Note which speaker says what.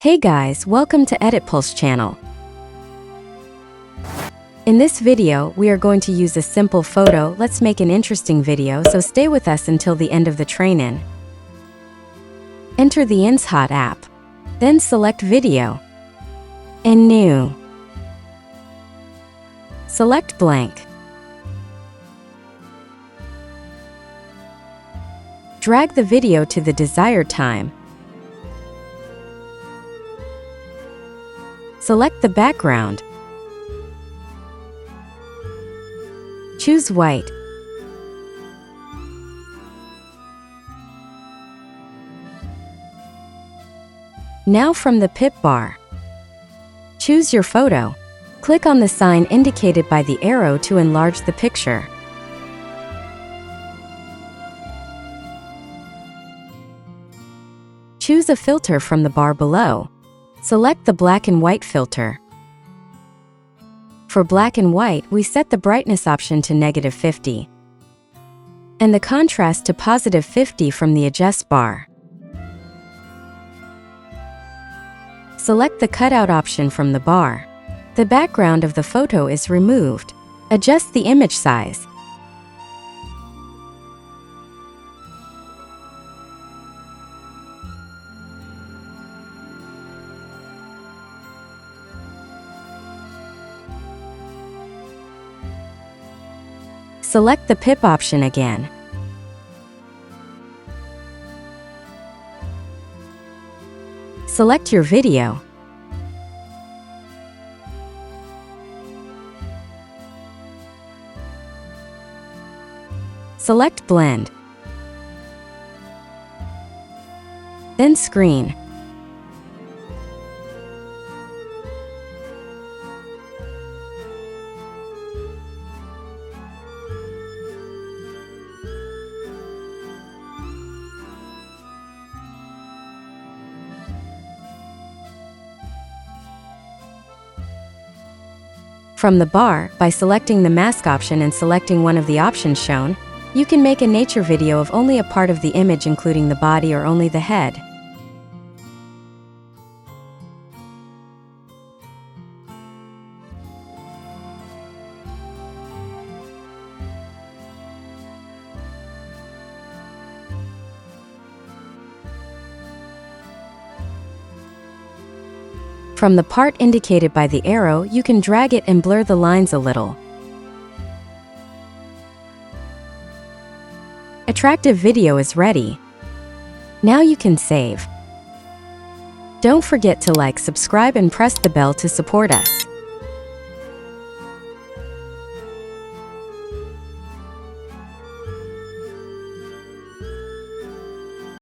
Speaker 1: Hey guys, welcome to Edit Pulse channel. In this video, we are going to use a simple photo. Let's make an interesting video, so stay with us until the end of the training. Enter the InShot app. Then select Video. In New. Select Blank. Drag the video to the desired time. Select the background. Choose white. Now from the pip bar, choose your photo. Click on the sign indicated by the arrow to enlarge the picture. Choose a filter from the bar below. Select the black and white filter. For black and white, we set the brightness option to -50 and the contrast to +50 from the adjust bar. Select the cutout option from the bar. The background of the photo is removed. Adjust the image size. Select the pip option again. Select your video. Select Blend. Then Screen. From the bar, by selecting the mask option and selecting one of the options shown, you can make a nature video of only a part of the image, including the body or only the head. From the part indicated by the arrow, you can drag it and blur the lines a little. Attractive video is ready. Now you can save. Don't forget to like, subscribe, and press the bell to support us.